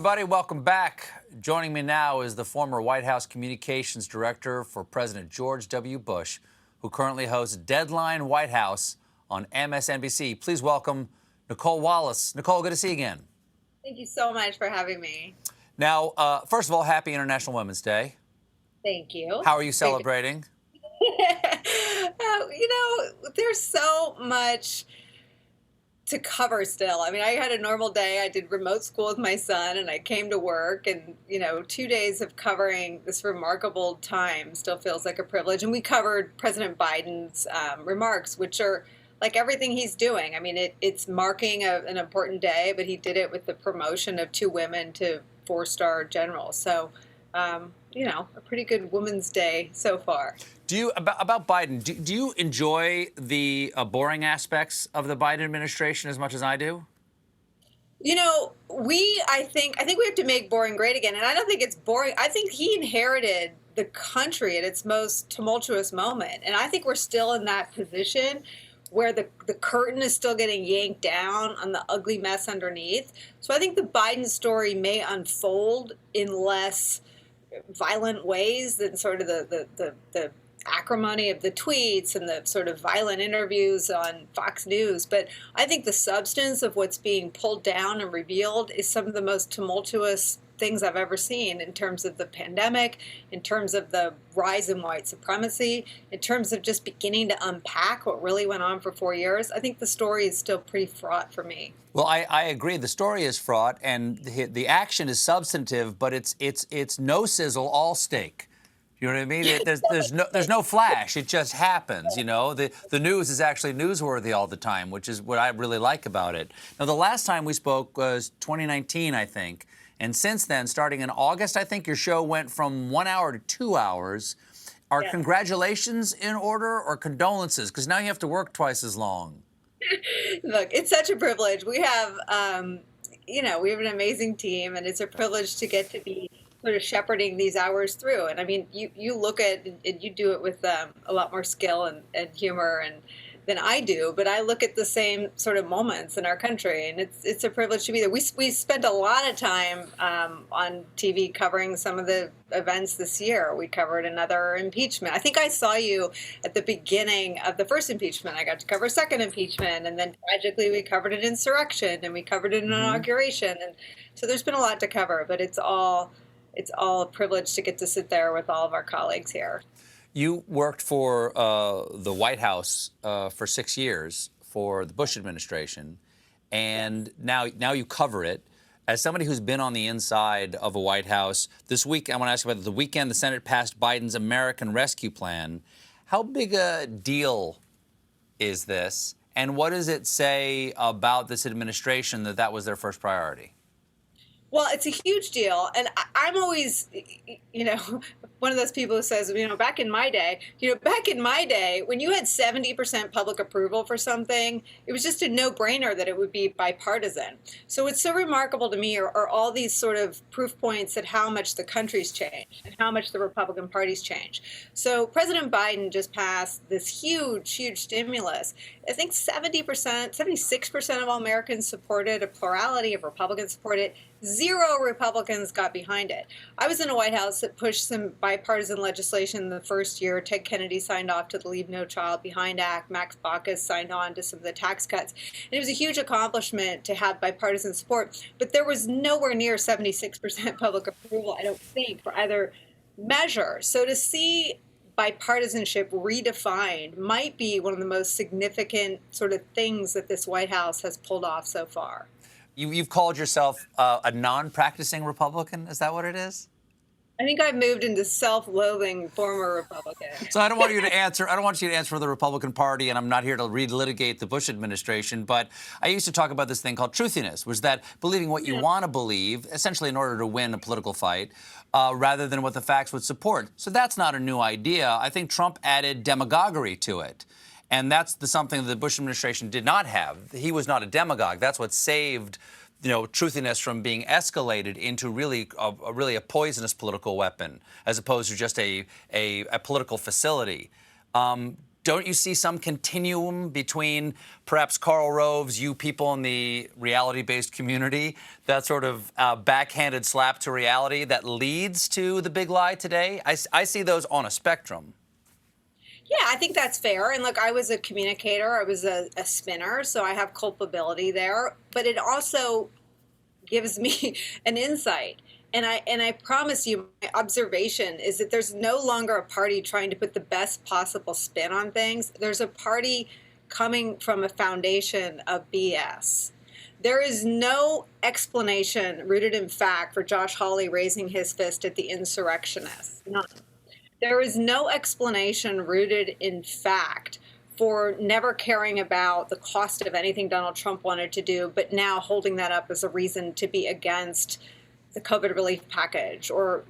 everybody. Welcome back. Joining me now is the former White House Communications Director for President George W. Bush, who currently hosts Deadline White House on MSNBC. Please welcome Nicolle Wallace. Nicolle, good to see you again. Thank you so much for having me. Now, first of all, happy International Women's Day. Thank you. How are you celebrating? There's so much to cover still. I mean, I had a normal day. I did remote school with my son, and I came to work, and 2 days of covering this remarkable time still feels like a privilege. And we covered President Biden's remarks, which are like everything he's doing. I mean, it's marking an important day, but he did it with the promotion of 2 women to 4-star generals. So, a pretty good Women's Day so far. About Biden, do you enjoy the boring aspects of the Biden administration as much as I do? I think we have to make boring great again. And I don't think it's boring. I think he inherited the country at its most tumultuous moment. And I think we're still in that position where the curtain is still getting yanked down on the ugly mess underneath. So I think the Biden story may unfold in less violent ways than sort of the acrimony of the tweets and the sort of violent interviews on Fox News. But I think the substance of what's being pulled down and revealed is some of the most tumultuous things I've ever seen in terms of the pandemic, in terms of the rise in white supremacy, in terms of just beginning to unpack what really went on for 4 years. I think the story is still pretty fraught for me. Well, I agree. The story is fraught, and the action is substantive, but it's no sizzle, all steak. You know what I mean? There's no flash. It just happens. The news is actually newsworthy all the time, which is what I really like about it. Now, the last time we spoke was 2019, I think. And since then, starting in August, I think your show went from 1 hour to 2 hours. Are congratulations in order or condolences? Because now you have to work twice as long. Look, it's such a privilege. We have, we have an amazing team, and it's a privilege to get to be sort of shepherding these hours through. And I mean, you look at, and you do it with a lot more skill and humor than I do, but I look at the same sort of moments in our country, and it's a privilege to be there. We spent a lot of time on TV covering some of the events this year. We covered another impeachment. I think I saw you at the beginning of the first impeachment. I got to cover a second impeachment, and then tragically we covered an insurrection, and we covered an inauguration, and so there's been a lot to cover. But it's all a privilege to get to sit there with all of our colleagues here. You worked for the White House for 6 years for the Bush administration, and now you cover it. As somebody who's been on the inside of a White House, this week I want to ask you about the weekend the Senate passed Biden's American Rescue Plan. How big a deal is this, and what does it say about this administration that was their first priority? Well, it's a huge deal. And I'm always, one of those people who says, back in my day, when you had 70% public approval for something, it was just a no-brainer that it would be bipartisan. So what's so remarkable to me are all these sort of proof points at how much the country's changed and how much the Republican Party's changed. So President Biden just passed this huge, huge stimulus. I think 76% of all Americans supported, a plurality of Republicans supported. 0 Republicans got behind it. I was in a White House that pushed some bipartisan legislation the first year. Ted Kennedy signed off to the Leave No Child Behind Act. Max Baucus signed on to some of the tax cuts. And it was a huge accomplishment to have bipartisan support. But there was nowhere near 76% public approval, I don't think, for either measure. So to see bipartisanship redefined might be one of the most significant sort of things that this White House has pulled off so far. You've called yourself a non-practicing Republican. Is that what it is? I think I've moved into self-loathing former Republican. So I don't want you to answer. I don't want you to answer for the Republican Party, and I'm not here to relitigate the Bush administration. But I used to talk about this thing called truthiness, was that believing what you want to believe, essentially in order to win a political fight, rather than what the facts would support. So that's not a new idea. I think Trump added demagoguery to it. And that's something the Bush administration did not have. He was not a demagogue. That's what saved, truthiness from being escalated into really a poisonous political weapon, as opposed to just a political facility. don't you see some continuum between perhaps Karl Rove's, you people in the reality-based community, that sort of backhanded slap to reality that leads to the big lie today? I see those on a spectrum. Yeah, I think that's fair. And look, I was a communicator, I was a spinner, so I have culpability there. But it also gives me an insight. And I promise you, my observation is that there's no longer a party trying to put the best possible spin on things. There's a party coming from a foundation of BS. There is no explanation rooted in fact for Josh Hawley raising his fist at the insurrectionists. None. There is no explanation rooted in fact for never caring about the cost of anything Donald Trump wanted to do, but now holding that up as a reason to be against the COVID relief package, or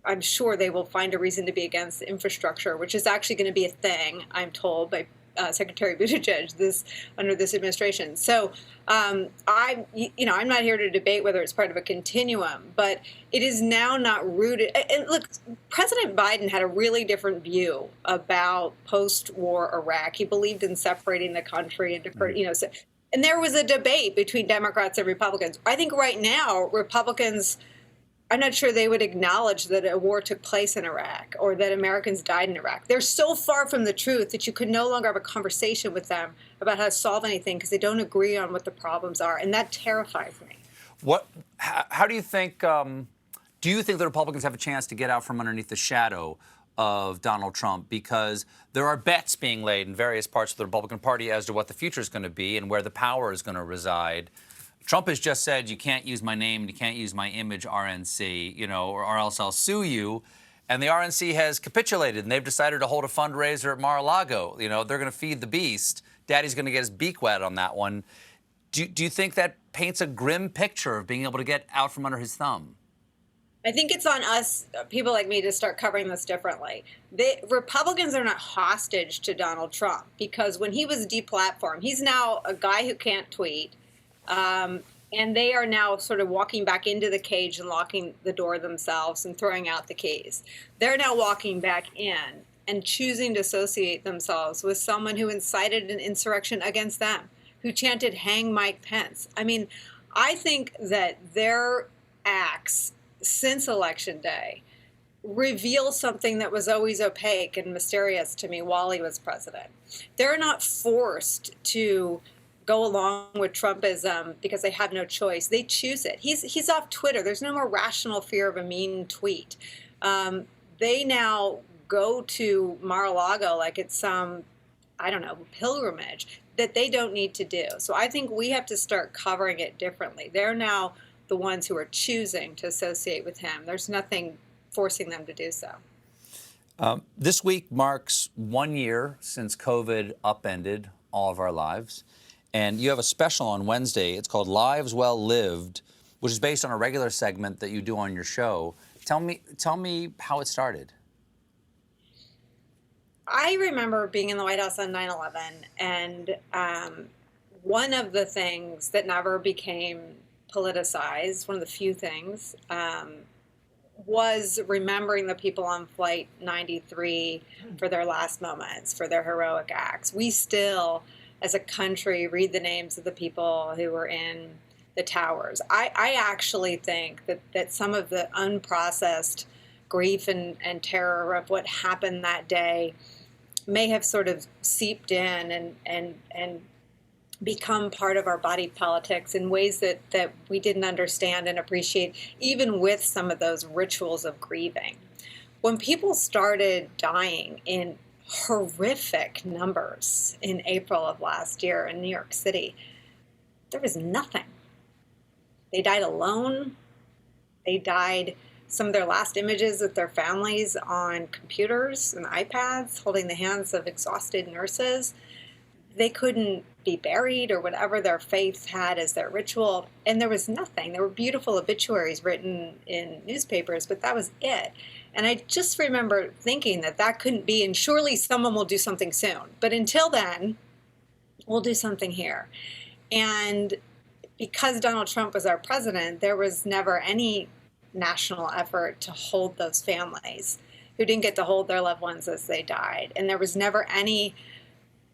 I'm sure they will find a reason to be against the infrastructure, which is actually going to be a thing, I'm told, by Secretary Buttigieg under this administration. So I'm not here to debate whether it's part of a continuum, but it is now not rooted. And look, President Biden had a really different view about post-war Iraq. He believed in separating the country into, and there was a debate between Democrats and Republicans. I think right now, Republicans, I'm not sure they would acknowledge that a war took place in Iraq or that Americans died in Iraq. They're so far from the truth that you could no longer have a conversation with them about how to solve anything because they don't agree on what the problems are. And that terrifies me. How do you think the Republicans have a chance to get out from underneath the shadow of Donald Trump? Because there are bets being laid in various parts of the Republican Party as to what the future is going to be and where the power is going to reside. Trump has just said, you can't use my name and you can't use my image, RNC, or else I'll sue you. And the RNC has capitulated, and they've decided to hold a fundraiser at Mar-a-Lago. They're going to feed the beast. Daddy's going to get his beak wet on that one. Do you think that paints a grim picture of being able to get out from under his thumb? I think it's on us, people like me, to start covering this differently. The Republicans are not hostage to Donald Trump because when he was deplatformed, he's now a guy who can't tweet. And they are now sort of walking back into the cage and locking the door themselves and throwing out the keys. They're now walking back in and choosing to associate themselves with someone who incited an insurrection against them, who chanted, "Hang Mike Pence." I mean, I think that their acts since Election Day reveal something that was always opaque and mysterious to me while he was president. They're not forced to go along with Trumpism because they have no choice. They choose it. He's off Twitter. There's no more rational fear of a mean tweet. They now go to Mar-a-Lago like it's some, pilgrimage that they don't need to do. So I think we have to start covering it differently. They're now the ones who are choosing to associate with him. There's nothing forcing them to do so. This week marks 1 year since COVID upended all of our lives. And you have a special on Wednesday. It's called Lives Well Lived, which is based on a regular segment that you do on your show. Tell me how it started. I remember being in the White House on 9/11, and one of the things that never became politicized, one of the few things, was remembering the people on Flight 93 for their last moments, for their heroic acts. We still, as a country, read the names of the people who were in the towers. I actually think that some of the unprocessed grief and terror of what happened that day may have sort of seeped in and become part of our body politics in ways that we didn't understand and appreciate, even with some of those rituals of grieving. When people started dying in horrific numbers in April of last year in New York City, there was nothing. They died alone. They died, some of their last images with their families on computers and iPads, holding the hands of exhausted nurses. They couldn't be buried or whatever their faith had as their ritual. And there was nothing. There were beautiful obituaries written in newspapers, but that was it. And I just remember thinking that couldn't be, and surely someone will do something soon. But until then, we'll do something here. And because Donald Trump was our president, there was never any national effort to hold those families who didn't get to hold their loved ones as they died. And there was never any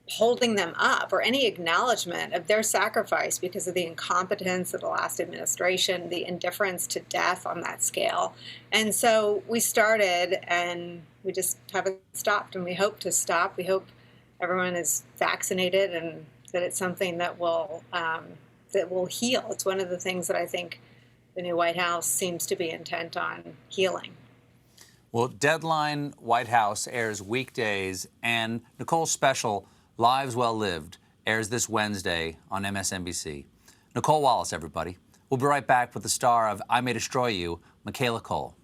holding them up or any acknowledgement of their sacrifice because of the incompetence of the last administration, the indifference to death on that scale. And so we started, and we just haven't stopped, and we hope to stop. We hope everyone is vaccinated and that it's something that will heal. It's one of the things that I think the new White House seems to be intent on healing. Well, Deadline White House airs weekdays, and Nicole's special, Lives Well Lived, airs this Wednesday on MSNBC. Nicolle Wallace, everybody. We'll be right back with the star of I May Destroy You, Michaela Coel.